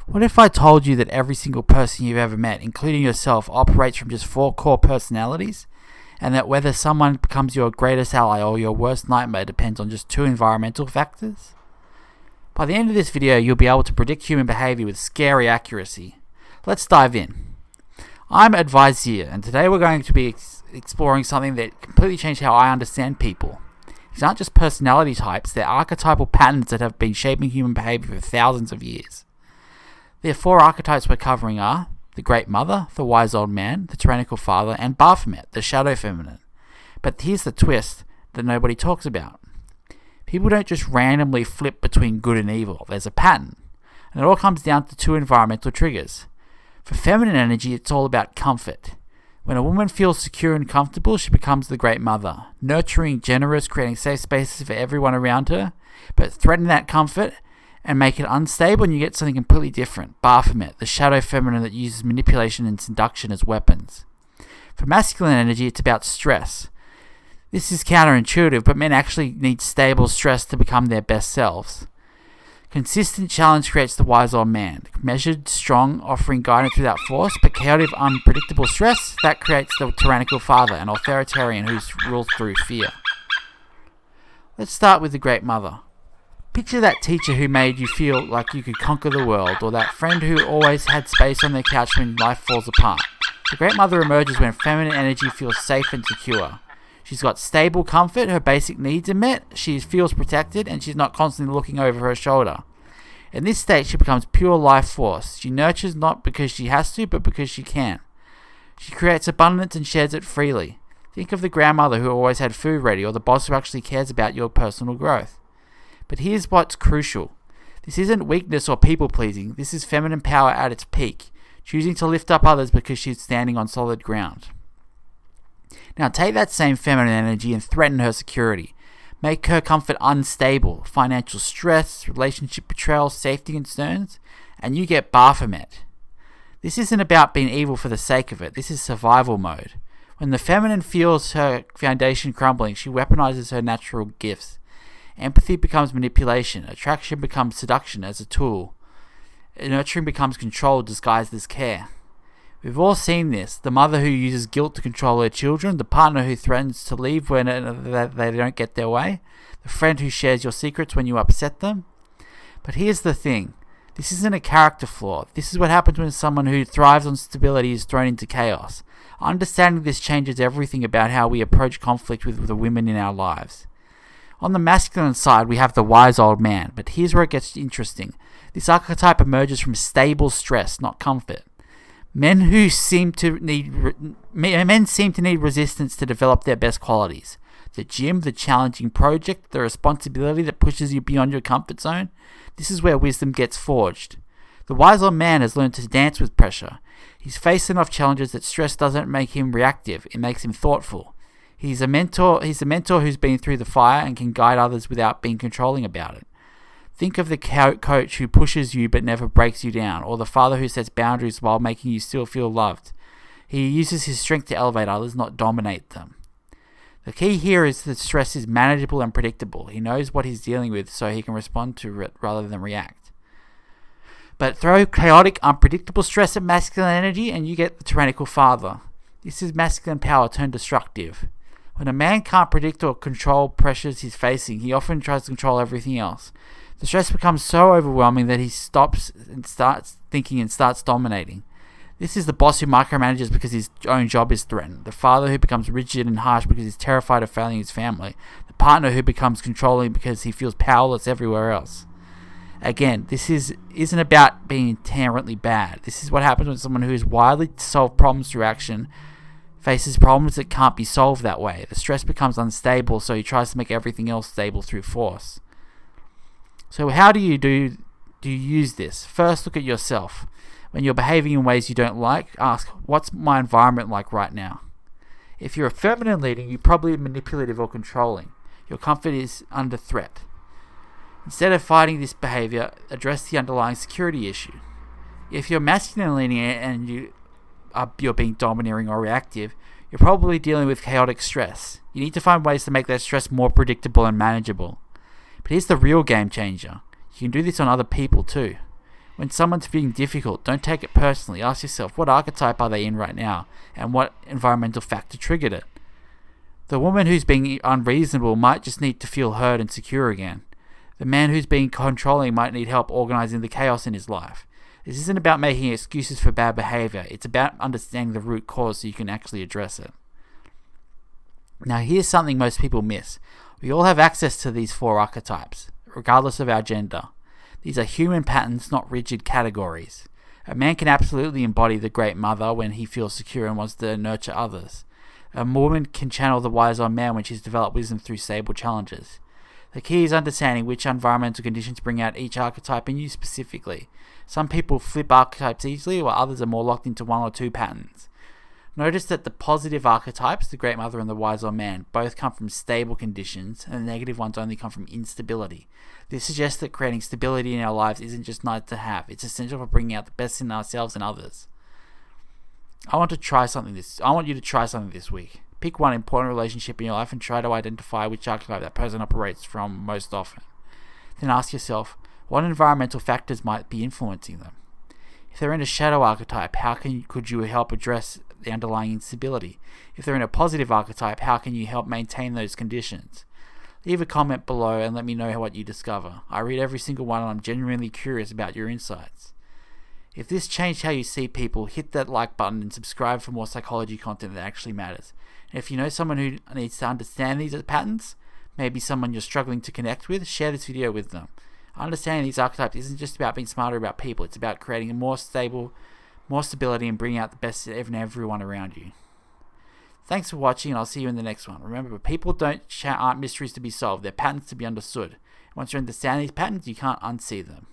What if I told you that every single person you've ever met, including yourself, operates from just 4 core personalities, and that whether someone becomes your greatest ally or your worst nightmare depends on just 2 environmental factors? By the end of this video, you'll be able to predict human behavior with scary accuracy. Let's dive in. I'm Advisir, and today we're going to be exploring something that completely changed how I understand people. These aren't just personality types, they're archetypal patterns that have been shaping human behavior for thousands of years. The 4 archetypes we're covering are the Great Mother, the Wise Old Man, the Tyrannical Father, and Baphomet, the Shadow Feminine. But here's the twist that nobody talks about. People don't just randomly flip between good and evil. There's a pattern. And it all comes down to 2 environmental triggers. For feminine energy, it's all about comfort. When a woman feels secure and comfortable, she becomes the Great Mother, nurturing, generous, creating safe spaces for everyone around her, but threaten that comfort and make it unstable and you get something completely different. Baphomet, the Shadow Feminine that uses manipulation and seduction as weapons. For masculine energy, it's about stress. This is counterintuitive, but men actually need stable stress to become their best selves. Consistent challenge creates the Wise Old Man. Measured, strong, offering guidance without force, but chaotic, unpredictable stress, that creates the Tyrannical Father, an authoritarian who rules through fear. Let's start with the Great Mother. Picture that teacher who made you feel like you could conquer the world, or that friend who always had space on their couch when life falls apart. The Great Mother emerges when feminine energy feels safe and secure. She's got stable comfort, her basic needs are met, she feels protected, and she's not constantly looking over her shoulder. In this state, she becomes pure life force. She nurtures not because she has to, but because she can. She creates abundance and shares it freely. Think of the grandmother who always had food ready, or the boss who actually cares about your personal growth. But here's what's crucial. This isn't weakness or people-pleasing. This is feminine power at its peak, choosing to lift up others because she's standing on solid ground. Now take that same feminine energy and threaten her security. Make her comfort unstable, financial stress, relationship betrayal, safety concerns, and you get Baphomet. This isn't about being evil for the sake of it. This is survival mode. When the feminine feels her foundation crumbling, she weaponizes her natural gifts. Empathy becomes manipulation. Attraction becomes seduction as a tool. Nurturing becomes control disguised as care. We've all seen this. The mother who uses guilt to control her children, the partner who threatens to leave when they don't get their way, the friend who shares your secrets when you upset them. But here's the thing. This isn't a character flaw. This is what happens when someone who thrives on stability is thrown into chaos. Understanding this changes everything about how we approach conflict with the women in our lives. On the masculine side, we have the Wise Old Man, but here's where it gets interesting. This archetype emerges from stable stress, not comfort. Men seem to need resistance to develop their best qualities. The gym, the challenging project, the responsibility that pushes you beyond your comfort zone. This is where wisdom gets forged. The Wise Old Man has learned to dance with pressure. He's faced enough challenges that stress doesn't make him reactive, it makes him thoughtful. He's a mentor who's been through the fire and can guide others without being controlling about it. Think of the coach who pushes you but never breaks you down, or the father who sets boundaries while making you still feel loved. He uses his strength to elevate others, not dominate them. The key here is that stress is manageable and predictable. He knows what he's dealing with, so he can respond to it rather than react. But throw chaotic, unpredictable stress at masculine energy and you get the Tyrannical Father. This is masculine power turned destructive. When a man can't predict or control pressures he's facing, he often tries to control everything else. The stress becomes so overwhelming that he stops and starts thinking and starts dominating. This is the boss who micromanages because his own job is threatened. The father who becomes rigid and harsh because he's terrified of failing his family. The partner who becomes controlling because he feels powerless everywhere else. Again, this isn't about being inherently bad. This is what happens when someone who is widely to solve problems through action faces problems that can't be solved that way. The stress becomes unstable, so he tries to make everything else stable through force. So how do you use this? First, look at yourself. When you're behaving in ways you don't like, ask, what's my environment like right now? If you're a feminine leader, you're probably manipulative or controlling. Your comfort is under threat. Instead of fighting this behavior, address the underlying security issue. If you're masculine leaning and you're being domineering or reactive, you're probably dealing with chaotic stress. You need to find ways to make that stress more predictable and manageable. But here's the real game changer. You can do this on other people too. When someone's being difficult, don't take it personally. Ask yourself, what archetype are they in right now, and what environmental factor triggered it? The woman who's being unreasonable might just need to feel heard and secure again. The man who's being controlling might need help organizing the chaos in his life. This isn't about making excuses for bad behavior. It's about understanding the root cause so you can actually address it. Now, here's something most people miss. We all have access to these 4 archetypes, regardless of our gender. These are human patterns, not rigid categories. A man can absolutely embody the great mother when he feels secure and wants to nurture others. A woman can channel the wise old man when she's developed wisdom through stable challenges. The key is understanding which environmental conditions bring out each archetype in you specifically. Some people flip archetypes easily, while others are more locked into 1 or 2 patterns. Notice that the positive archetypes, the great mother and the wise old man, both come from stable conditions, and the negative ones only come from instability. This suggests that creating stability in our lives isn't just nice to have, it's essential for bringing out the best in ourselves and others. I want you to try something this week. Pick one important relationship in your life and try to identify which archetype that person operates from most often. Then ask yourself, what environmental factors might be influencing them? If they're in a shadow archetype, how could you help address the underlying instability? If they're in a positive archetype, how can you help maintain those conditions? Leave a comment below and let me know what you discover. I read every single one and I'm genuinely curious about your insights. If this changed how you see people, hit that like button and subscribe for more psychology content that actually matters. And if you know someone who needs to understand these patterns, maybe someone you're struggling to connect with, share this video with them. Understanding these archetypes isn't just about being smarter about people, it's about creating a more stability and bringing out the best in everyone around you. Thanks for watching, and I'll see you in the next one. Remember, people aren't mysteries to be solved, they're patterns to be understood. Once you understand these patterns, you can't unsee them.